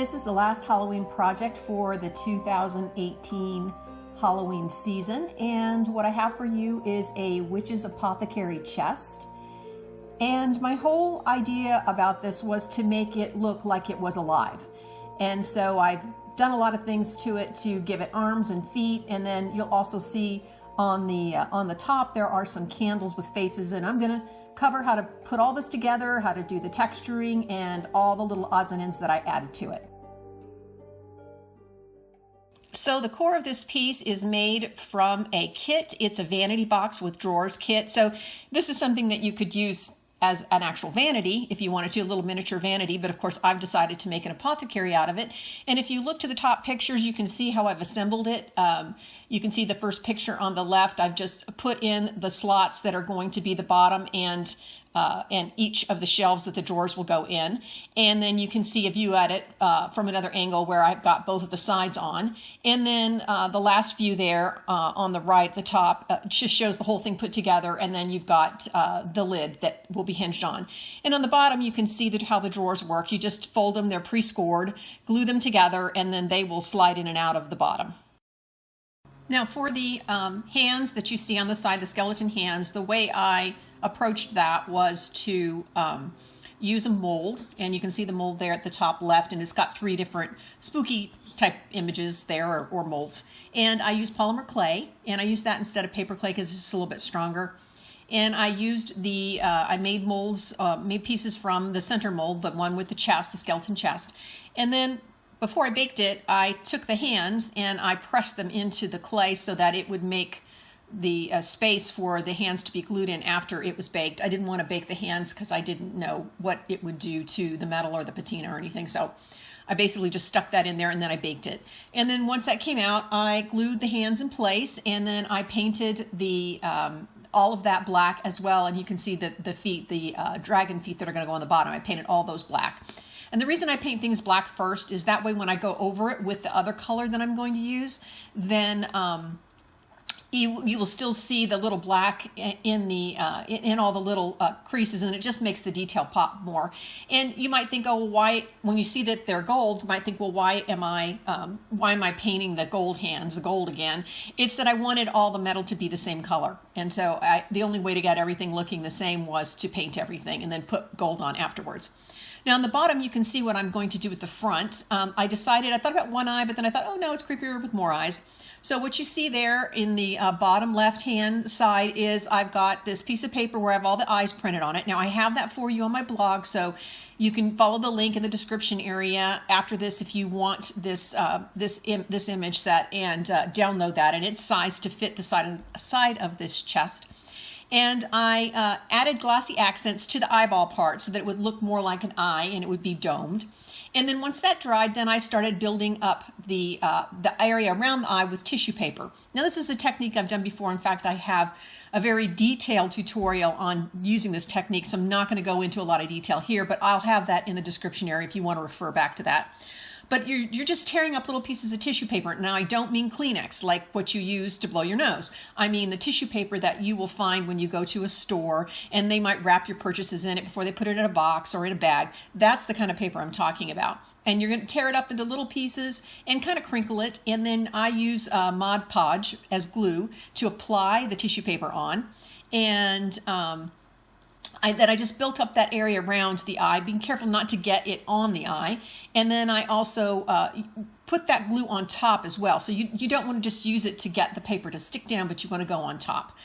This is the last Halloween project for the 2018 Halloween season, and what I have for you is a Witch's Apothecary chest. And my whole idea about this was to make it look like it was alive. And so I've done a lot of things to it to give it arms and feet, and then you'll also see on the top there are some candles with faces, and I'm gonna cover how to put all this together, how to do the texturing, and all the little odds and ends that I added to it. So the core of this piece is made from a kit. It's a vanity box with drawers kit. So this is something that you could use as an actual vanity if you wanted to, a little miniature vanity, but of course I've decided to make an apothecary out of it. And if you look to the top pictures, you can see how I've assembled it. You can see the first picture on the left. I've just put in the slots that are going to be the bottom and each of the shelves that the drawers will go in. And then you can see a view at it from another angle where I've got both of the sides on. And then the last view there on the right at the top just shows the whole thing put together. And then you've got the lid that will be hinged on. And on the bottom, you can see how the drawers work. You just fold them, they're pre-scored, glue them together, and then they will slide in and out of the bottom. Now for the hands that you see on the side, the skeleton hands, the way I approached that was to use a mold, and you can see the mold there at the top left, and it's got three different spooky type images there or molds. And I used polymer clay, and I used that instead of paper clay because it's just a little bit stronger. And I used I made molds, made pieces from the center mold, the one with the chest, the skeleton chest. And then before I baked it, I took the hands and I pressed them into the clay so that it would make the space for the hands to be glued in after it was baked. I didn't want to bake the hands because I didn't know what it would do to the metal or the patina or anything. So I basically just stuck that in there and then I baked it. And then once that came out, I glued the hands in place, and then I painted the all of that black as well. And you can see the feet, the dragon feet that are going to go on the bottom. I painted all those black. And the reason I paint things black first is that way when I go over it with the other color that I'm going to use, then you will still see the little black in all the little creases, and it just makes the detail pop more. And you might think, oh, why? When you see that they're gold, you might think, well, why am I painting the gold hands, the gold again? It's that I wanted all the metal to be the same color, and so the only way to get everything looking the same was to paint everything and then put gold on afterwards. Now on the bottom, you can see what I'm going to do with the front. I thought about one eye, but then I thought, oh no, it's creepier with more eyes. So what you see there in the bottom left-hand side is I've got this piece of paper where I have all the eyes printed on it. Now I have that for you on my blog, so you can follow the link in the description area after this if you want this image set, and download that. And it's sized to fit the side of this chest. And I added glossy accents to the eyeball part so that it would look more like an eye and it would be domed. And then once that dried, then I started building up the area around the eye with tissue paper. Now this is a technique I've done before. In fact, I have a very detailed tutorial on using this technique, so I'm not going to go into a lot of detail here, but I'll have that in the description area if you want to refer back to that. But you're just tearing up little pieces of tissue paper. Now, I don't mean Kleenex, like what you use to blow your nose. I mean the tissue paper that you will find when you go to a store, and they might wrap your purchases in it before they put it in a box or in a bag. That's the kind of paper I'm talking about. And you're going to tear it up into little pieces and kind of crinkle it. And then I use Mod Podge as glue to apply the tissue paper on. And I just built up that area around the eye, being careful not to get it on the eye. And then I also put that glue on top as well. So you don't want to just use it to get the paper to stick down, but you want to go on top.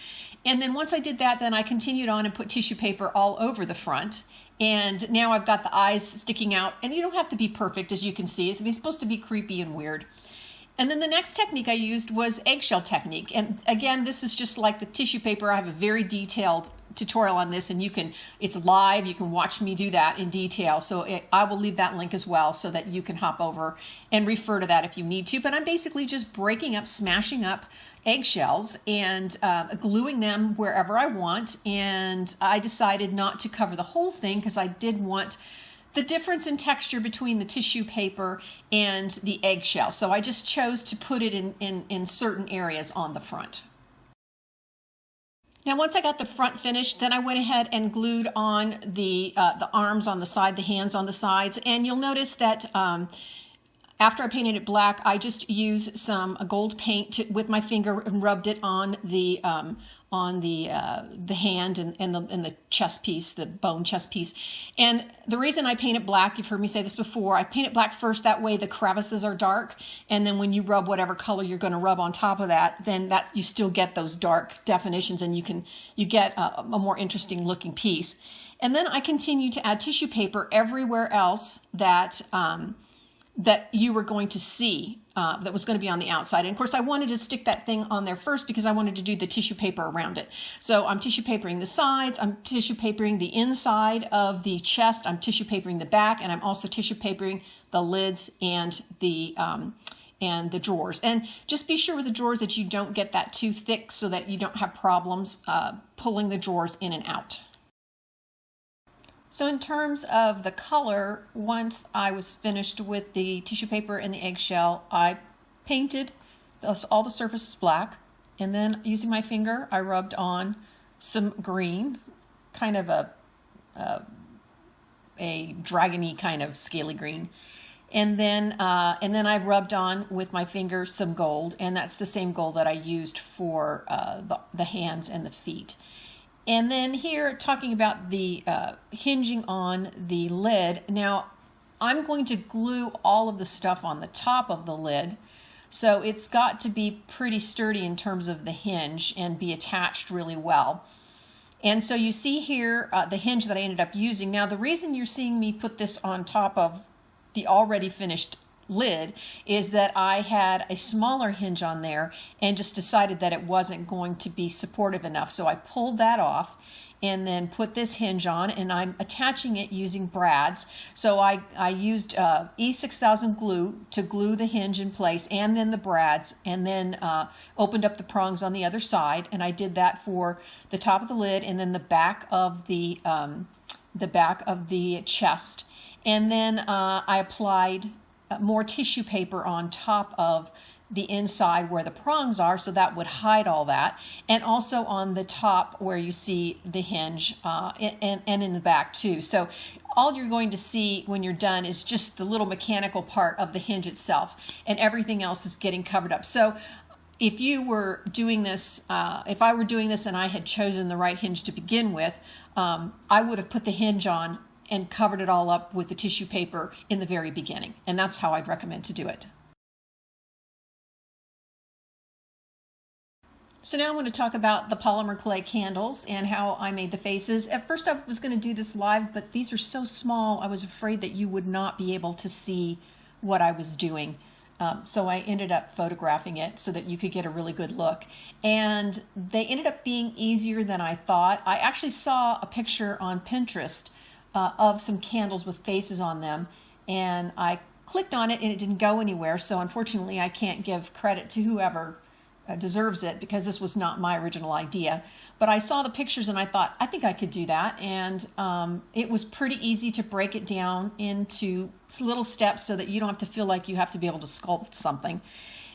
And then once I did that, then I continued on and put tissue paper all over the front. And now I've got the eyes sticking out, and you don't have to be perfect, as you can see. It's supposed to be creepy and weird. And then the next technique I used was eggshell technique. And again, this is just like the tissue paper. I have a very detailed tutorial on this, and it's live. You can watch me do that in detail. So I will leave that link as well so that you can hop over and refer to that if you need to. But I'm basically just breaking up, smashing up eggshells and gluing them wherever I want. And I decided not to cover the whole thing because I did want the difference in texture between the tissue paper and the eggshell. So I just chose to put it in certain areas on the front. Now, once I got the front finished, then I went ahead and glued on the arms on the side, the hands on the sides, and you'll notice that after I painted it black, I just used some gold paint with my finger and rubbed it on the hand and the chest piece, the bone chest piece. And the reason I paint it black, you've heard me say this before, I paint it black first, that way the crevices are dark, and then when you rub whatever color you're going to rub on top of that, then you still get those dark definitions, and you get a more interesting looking piece. And then I continue to add tissue paper everywhere else that you were going to see that was going to be on the outside. And of course, I wanted to stick that thing on there first because I wanted to do the tissue paper around it. So I'm tissue papering the sides, I'm tissue papering the inside of the chest, I'm tissue papering the back, and I'm also tissue papering the lids and the drawers. And just be sure with the drawers that you don't get that too thick so that you don't have problems pulling the drawers in and out. So in terms of the color, once I was finished with the tissue paper and the eggshell, I painted all the surfaces black, and then using my finger, I rubbed on some green, kind of a dragony kind of scaly green. And then I rubbed on with my finger some gold, and that's the same gold that I used for the hands and the feet. And then here, talking about the hinging on the lid. Now, I'm going to glue all of the stuff on the top of the lid, so it's got to be pretty sturdy in terms of the hinge and be attached really well. And so you see here the hinge that I ended up using. Now, the reason you're seeing me put this on top of the already finished lid is that I had a smaller hinge on there and just decided that it wasn't going to be supportive enough. So I pulled that off and then put this hinge on, and I'm attaching it using brads. So I used E6000 glue to glue the hinge in place, and then the brads, and then opened up the prongs on the other side, and I did that for the top of the lid and then the back of the chest. And then I applied more tissue paper on top of the inside where the prongs are, so that would hide all that, and also on the top where you see the hinge and in the back too. So all you're going to see when you're done is just the little mechanical part of the hinge itself, and everything else is getting covered up. So if you were doing this, if I were doing this and I had chosen the right hinge to begin with, I would have put the hinge on and covered it all up with the tissue paper in the very beginning. And that's how I'd recommend to do it. So now I want to talk about the polymer clay candles and how I made the faces. At first I was going to do this live, but these are so small, I was afraid that you would not be able to see what I was doing. So I ended up photographing it so that you could get a really good look. And they ended up being easier than I thought. I actually saw a picture on Pinterest of some candles with faces on them, and I clicked on it and it didn't go anywhere. So unfortunately I can't give credit to whoever deserves it, because this was not my original idea. But I saw the pictures and I thought, I think I could do that. And it was pretty easy to break it down into little steps so that you don't have to feel like you have to be able to sculpt something.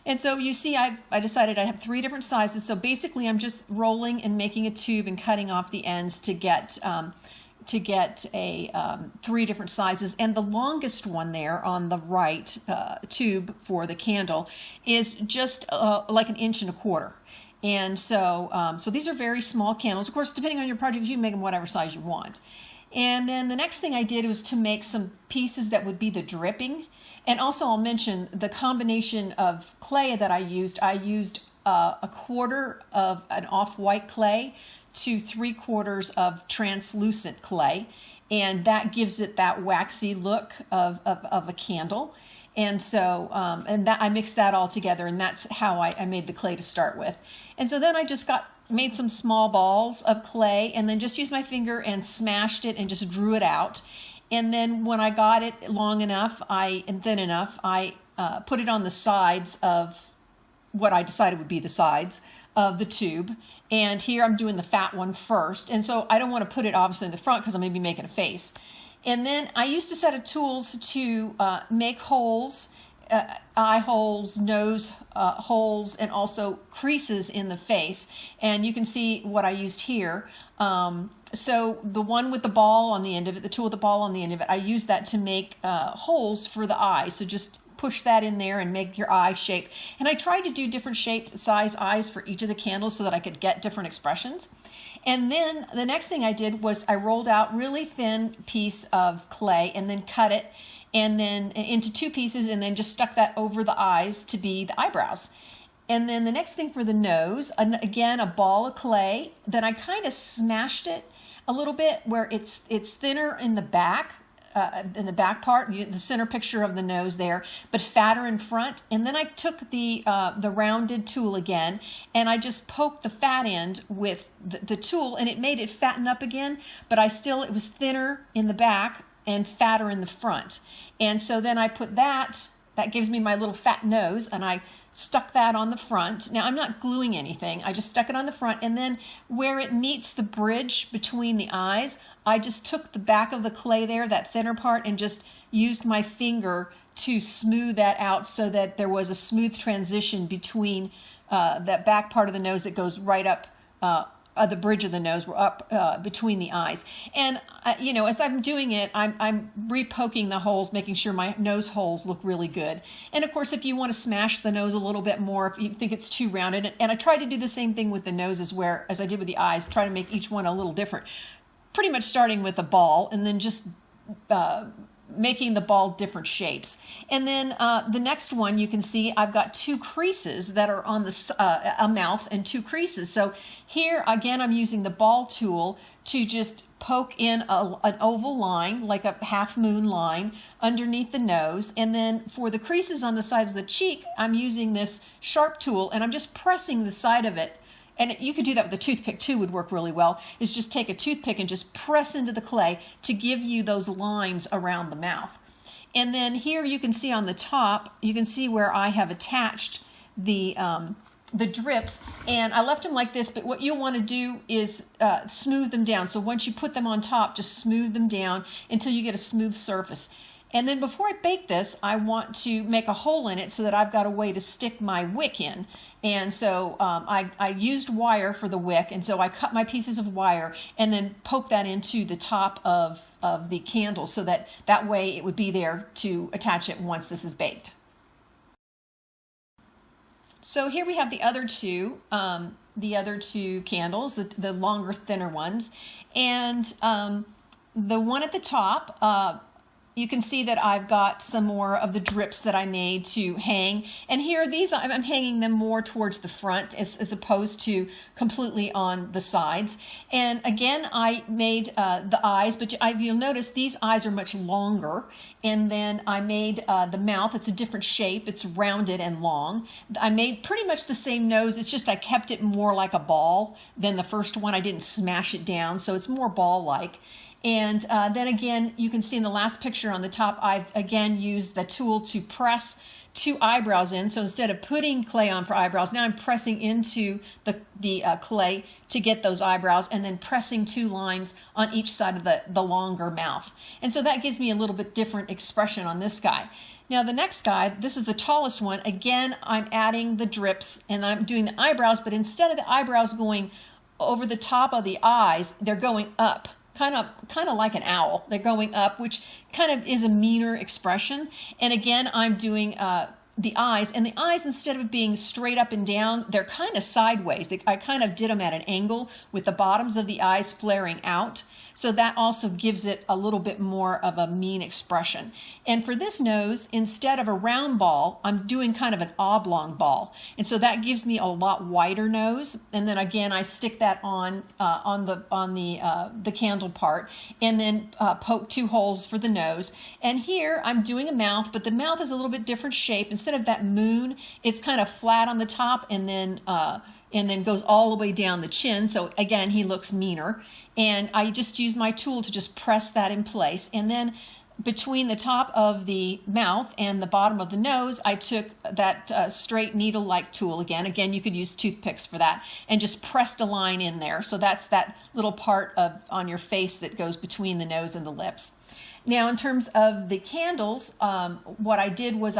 And so you see, I decided I have 3 different sizes. So basically I'm just rolling and making a tube and cutting off the ends to get a 3 different sizes. And the longest one there on the right tube for the candle is just like 1.25 inches. And so these are very small candles. Of course, depending on your project, you can make them whatever size you want. And then the next thing I did was to make some pieces that would be the dripping. And also I'll mention the combination of clay that I used. I used 1/4 of an off-white clay to 3/4 of translucent clay, and that gives it that waxy look of a candle. And so and that I mixed that all together, and that's how I made the clay to start with. And so then I just made some small balls of clay, and then just used my finger and smashed it and just drew it out. And then when I got it long enough and thin enough, I put it on the sides of what I decided would be the sides of the tube. And here I'm doing the fat one first. And so I don't want to put it obviously in the front because I'm going to be making a face. And then I used a set of tools to make holes, eye holes, nose holes, and also creases in the face. And you can see what I used here. So the one with the ball on the end of it, the tool with the ball on the end of it, I used that to make holes for the eye. So just push that in there and make your eye shape. And I tried to do different size eyes for each of the candles so that I could get different expressions. And then the next thing I did was I rolled out really thin piece of clay and then cut it and then into 2 pieces and then just stuck that over the eyes to be the eyebrows. And then the next thing for the nose, again, a ball of clay. Then I kind of smashed it a little bit where it's thinner in the back part, the center picture of the nose there, but fatter in front. And then I took the rounded tool again, and I just poked the fat end with the tool, and it made it fatten up again, but it was thinner in the back and fatter in the front. And so then I put that gives me my little fat nose, and I stuck that on the front. Now I'm not gluing anything, I just stuck it on the front, and then where it meets the bridge between the eyes, I just took the back of the clay there, that thinner part, and just used my finger to smooth that out so that there was a smooth transition between that back part of the nose that goes right up the bridge of the nose, up between the eyes. And as I'm doing it, I'm re-poking the holes, making sure my nose holes look really good. And of course, if you want to smash the nose a little bit more, if you think it's too rounded, and I tried to do the same thing with the noses as I did with the eyes, try to make each one a little different. Pretty much starting with a ball and then just making the ball different shapes. And then the next one, you can see I've got 2 creases that are on a mouth and 2 creases. So here again, I'm using the ball tool to just poke in an oval line, like a half moon line underneath the nose. And then for the creases on the sides of the cheek, I'm using this sharp tool and I'm just pressing the side of it. And you could do that with a toothpick too, would work really well, is just take a toothpick and just press into the clay to give you those lines around the mouth. And then here you can see on the top, you can see where I have attached the drips, and I left them like this, but what you'll want to do is smooth them down. So once you put them on top, just smooth them down until you get a smooth surface. And then before I bake this, I want to make a hole in it so that I've got a way to stick my wick in. And so I used wire for the wick, and so I cut my pieces of wire and then poke that into the top of the candle so that way it would be there to attach it once this is baked. So here we have the other two candles, the longer, thinner ones. And the one at the top, you can see that I've got some more of the drips that I made to hang. And here, I'm hanging them more towards the front as opposed to completely on the sides. And again, I made the eyes, but you'll notice these eyes are much longer. And then I made the mouth. It's a different shape. It's rounded and long. I made pretty much the same nose. It's just I kept it more like a ball than the first one. I didn't smash it down, so it's more ball-like. And then again, you can see in the last picture on the top, I've again used the tool to press 2 eyebrows in. So instead of putting clay on for eyebrows, now I'm pressing into the clay to get those eyebrows, and then pressing 2 lines on each side of the longer mouth. And so that gives me a little bit different expression on this guy. Now the next guy, this is the tallest one. Again, I'm adding the drips and I'm doing the eyebrows, but instead of the eyebrows going over the top of the eyes, they're going up. Kind of like an owl. They're going up, which kind of is a meaner expression. And again, I'm doing the eyes. And the eyes, instead of being straight up and down, they're kind of sideways. I kind of did them at an angle with the bottoms of the eyes flaring out. So that also gives it a little bit more of a mean expression. And for this nose, instead of a round ball, I'm doing kind of an oblong ball. And so that gives me a lot wider nose. And then again, I stick that on the candle part, and then poke 2 holes for the nose. And here I'm doing a mouth, but the mouth is a little bit different shape. Instead of that moon, it's kind of flat on the top and then goes all the way down the chin. So again, he looks meaner. And I just use my tool to just press that in place. And then between the top of the mouth and the bottom of the nose, I took that straight needle-like tool again, you could use toothpicks for that, and just pressed a line in there. So that's that little part on your face that goes between the nose and the lips. Now, in terms of the candles, what I did was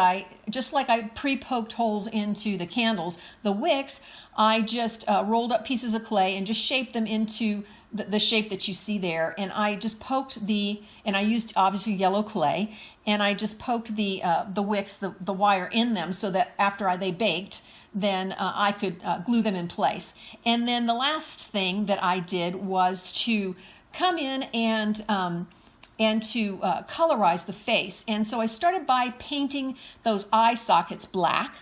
just like I pre-poked holes into the candles, the wicks, I just rolled up pieces of clay and just shaped them into the shape that you see there, and I just poked and I used obviously yellow clay, and I just poked the wicks, the wire in them, so that after they baked, then I could glue them in place. And then the last thing that I did was to come in and to colorize the face. And so I started by painting those eye sockets black.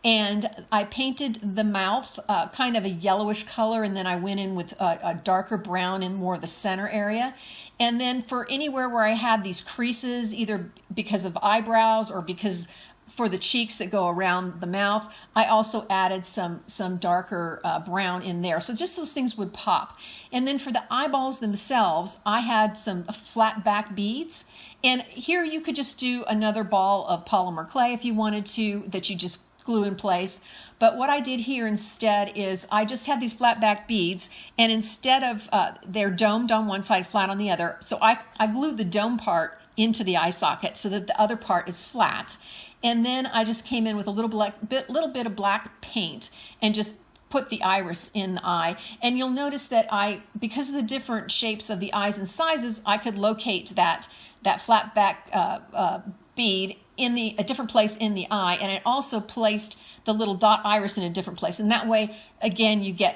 And I painted the mouth kind of a yellowish color, and then I went in with a darker brown in more of the center area. And then for anywhere where I had these creases, either because of eyebrows or because for the cheeks that go around the mouth, I also added some darker brown in there. So just those things would pop. And then for the eyeballs themselves, I had some flat back beads. And here you could just do another ball of polymer clay if you wanted to, that you just glue in place. But what I did here instead is I just had these flat back beads, and instead of they're domed on one side, flat on the other, so I glued the dome part into the eye socket so that the other part is flat. And then I just came in with a little bit of black paint and just put the iris in the eye. And you'll notice that because of the different shapes of the eyes and sizes, I could locate that flat back bead in a different place in the eye, and it also placed the little dot iris in a different place. And that way, again, you get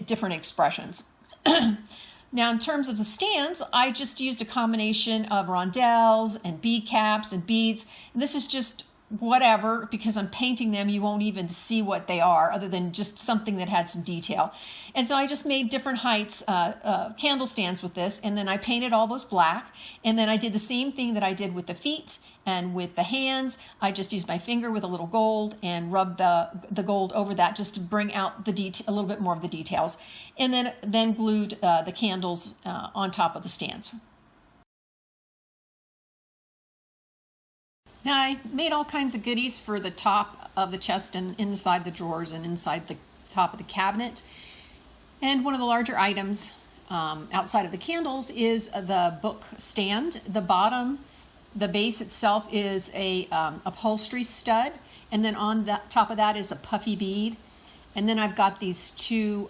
different expressions. Now, in terms of the stands, I just used a combination of rondelles and bead caps and beads. And this is just whatever, because I'm painting them, you won't even see what they are other than just something that had some detail. And so I just made different heights candle stands with this, and then I painted all those black, and then I did the same thing that I did with the feet and with the hands. I just used my finger with a little gold and rubbed the gold over that just to bring out a little bit more of the details, and then glued the candles on top of the stands. Now, I made all kinds of goodies for the top of the chest and inside the drawers and inside the top of the cabinet. And one of the larger items outside of the candles is the book stand. The base itself is a upholstery stud, and then on the top of that is a puffy bead. And then I've got these two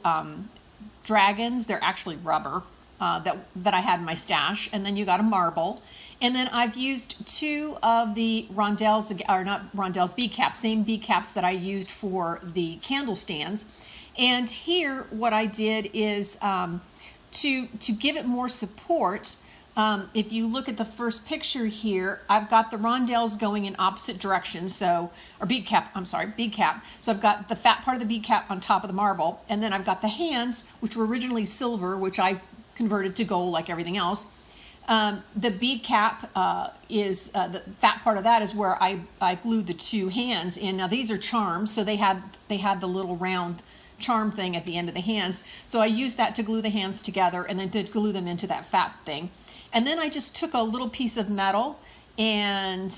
dragons. They're actually rubber that I had in my stash. And then you got a marble. And then I've used two of the rondelles, or not rondelles, bead caps, same bead caps that I used for the candle stands. And here what I did is to give it more support. If you look at the first picture here, I've got the rondelles going in opposite directions, bead cap. So I've got the fat part of the bead cap on top of the marble, and then I've got the hands, which were originally silver, which I converted to gold like everything else. The bead cap is the fat part of that is where I glued the two hands in. Now these are charms, so they had the little round charm thing at the end of the hands. So I used that to glue the hands together, and then did glue them into that fat thing. And then I just took a little piece of metal and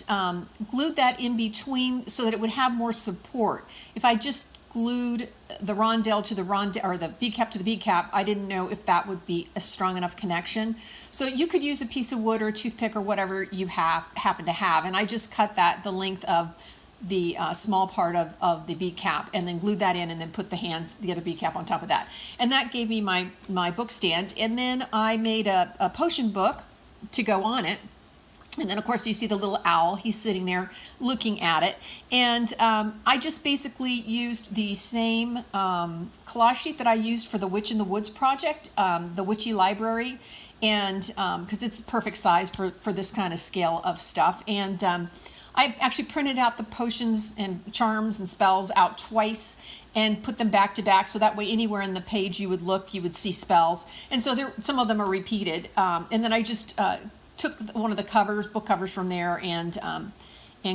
glued that in between so that it would have more support. If I just glued the rondelle to the rondelle, or the bead cap to the bead cap, I didn't know if that would be a strong enough connection. So you could use a piece of wood or a toothpick or whatever you happen to have. And I just cut the length of the small part of the bead cap, and then glued that in, and then put the other bead cap on top of that. And that gave me my book stand. And then I made a potion book to go on it. And then, of course, you see the little owl. He's sitting there looking at it. And I just basically used the same collage sheet that I used for the Witch in the Woods project, the Witchy Library, and because it's perfect size for this kind of scale of stuff. And I've actually printed out the potions and charms and spells out twice and put them back to back, so that way anywhere in the page you would look, you would see spells. And so some of them are repeated. And then I just took one of the book covers from there, and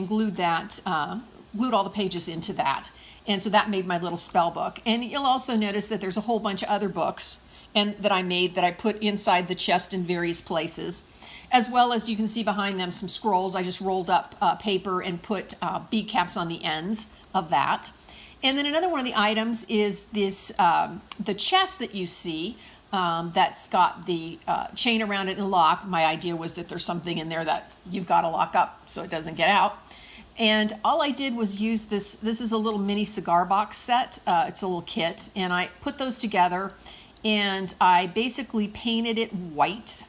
glued all the pages into that. And so that made my little spell book. And you'll also notice that there's a whole bunch of other books that I made that I put inside the chest in various places. As well as you can see behind them some scrolls. I just rolled up paper and put bead caps on the ends of that. And then another one of the items is this the chest that you see that's got the chain around it and lock. My idea was that there's something in there that you've got to lock up so it doesn't get out. And all I did was use this. This is a little mini cigar box set. It's a little kit, and I put those together. and I basically painted it white.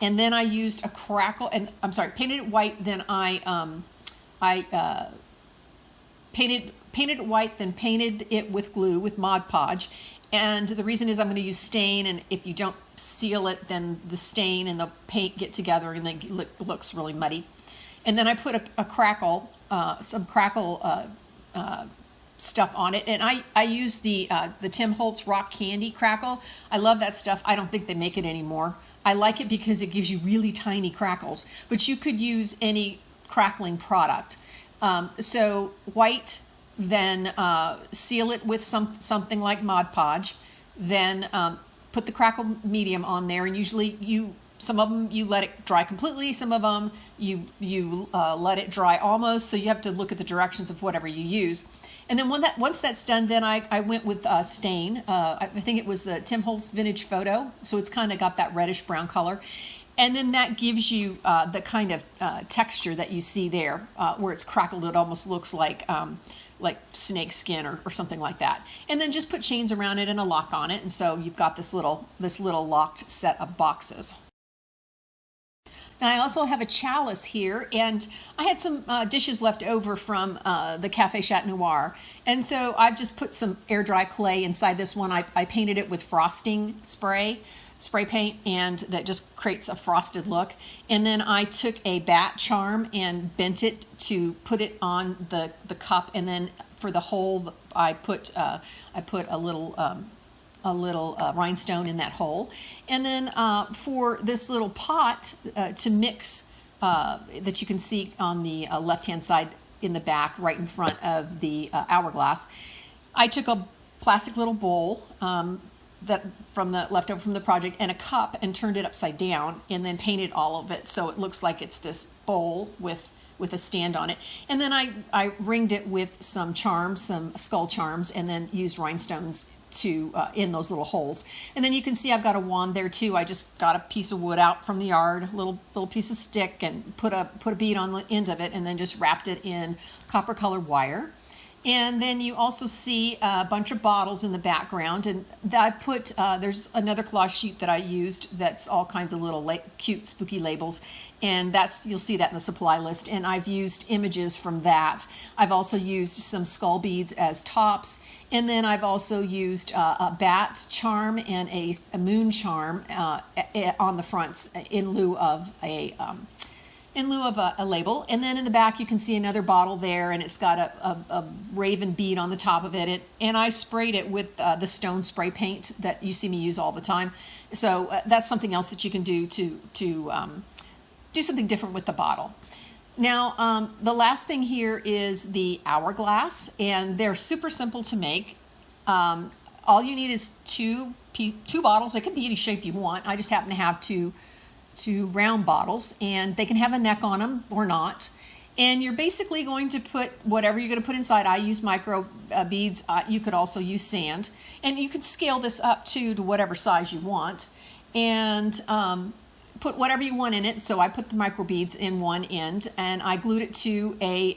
And then I used a crackle, and I'm sorry, painted it white. Then I painted it white, then painted it with glue with Mod Podge. And the reason is I'm going to use stain, and if you don't seal it, then the stain and the paint get together and then it looks really muddy. And then I put a crackle, some crackle stuff on it, and I use the Tim Holtz Rock Candy crackle. I love that stuff. I don't think they make it anymore. I like it because it gives you really tiny crackles, but you could use any crackling product. So white, then seal it with something like Mod Podge, then put the crackle medium on there, and usually some of them you let it dry completely, some of them you let it dry almost, so you have to look at the directions of whatever you use. And then once that's done, then I went with stain. I think it was the Tim Holtz Vintage Photo, so it's kind of got that reddish brown color. And then that gives you the kind of texture that you see there, where it's crackled. It almost looks like snake skin or something like that. And then just put chains around it and a lock on it, and so you've got this little locked set of boxes. Now I also have a chalice here, and I had some dishes left over from the Café Chat Noir, and so I've just put some air dry clay inside this one. I painted it with frosting spray paint, and that just creates a frosted look. And then I took a bat charm and bent it to put it on the cup, and then for the hole I put a little rhinestone in that hole. And then for this little pot to mix that you can see on the left-hand side in the back, right in front of the hourglass, I took a plastic little bowl that from the leftover from the project and a cup and turned it upside down and then painted all of it so it looks like it's this bowl with a stand on it. And then I ringed it with some charms, some skull charms, and then used rhinestones to in those little holes. And then you can see I've got a wand there too. I just got a piece of wood out from the yard, little piece of stick, and put a bead on the end of it, and then just wrapped it in copper colored wire. And then you also see a bunch of bottles in the background, and I put there's another collage sheet that I used that's all kinds of little cute spooky labels, and you'll see that in the supply list, and I've used images from that. I've also used some skull beads as tops, and then I've also used a bat charm and a moon charm on the fronts in lieu of a label. And then in the back you can see another bottle there, and it's got a raven bead on the top of it, and I sprayed it with the stone spray paint that you see me use all the time. So that's something else that you can do to do something different with the bottle. Now the last thing here is the hourglass, and they're super simple to make. All you need is two bottles. They can be any shape you want. I just happen to have two round bottles, and they can have a neck on them or not. And you're basically going to put whatever you're going to put inside. I use micro beads. You could also use sand, and you can scale this up to whatever size you want, and put whatever you want in it. So I put the micro beads in one end, and I glued it to a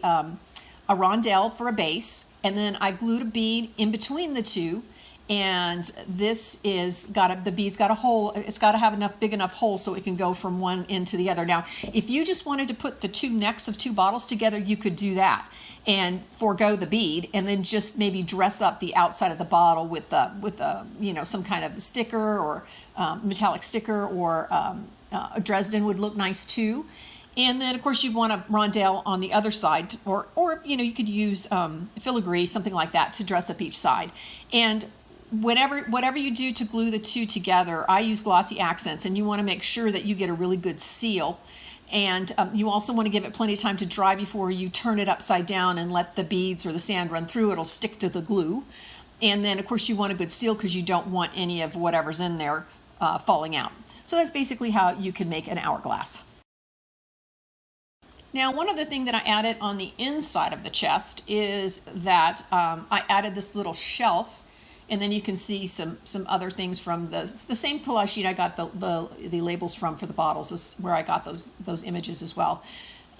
rondelle for a base, and then I glued a bead in between the two. And this the bead's got a hole. It's got to have big enough hole so it can go from one end to the other. Now, if you just wanted to put the two necks of two bottles together, you could do that and forego the bead, and then just maybe dress up the outside of the bottle with some kind of sticker or metallic sticker, or a Dresden would look nice too. And then, of course, you want a rondelle on the other side, or you could use filigree, something like that, to dress up each side. And whatever you do to glue the two together, I use glossy accents, and you want to make sure that you get a really good seal. And you also want to give it plenty of time to dry before you turn it upside down and let the beads or the sand run through. It'll stick to the glue. And then, of course, you want a good seal because you don't want any of whatever's in there falling out. So that's basically how you can make an hourglass. Now, one other thing that I added on the inside of the chest is that I added this little shelf, and then you can see some other things from the same collage sheet I got the labels from for the bottles, is where I got those images as well.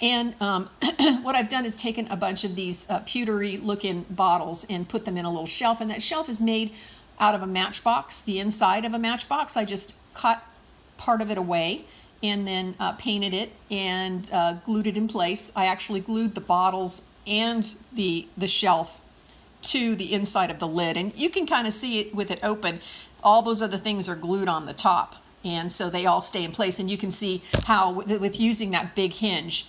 And what I've done is taken a bunch of these pewtery looking bottles and put them in a little shelf, and that shelf is made out of a matchbox, the inside of a matchbox. I just cut part of it away and then painted it and glued it in place. I actually glued the bottles and the shelf to the inside of the lid, and you can kind of see it with it open. All those other things are glued on the top, and so they all stay in place. And you can see how with using that big hinge,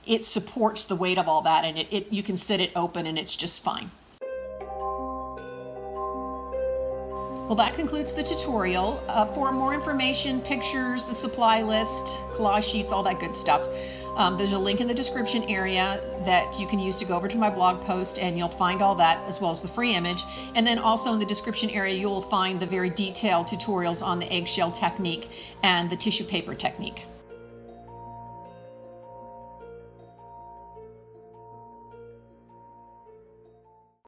it supports the weight of all that, and you can sit it open and it's just fine. Well, that concludes the tutorial. For more information, pictures, the supply list, collage sheets, all that good stuff, there's a link in the description area that you can use to go over to my blog post, and you'll find all that as well as the free image. And then also in the description area, you'll find the very detailed tutorials on the eggshell technique and the tissue paper technique.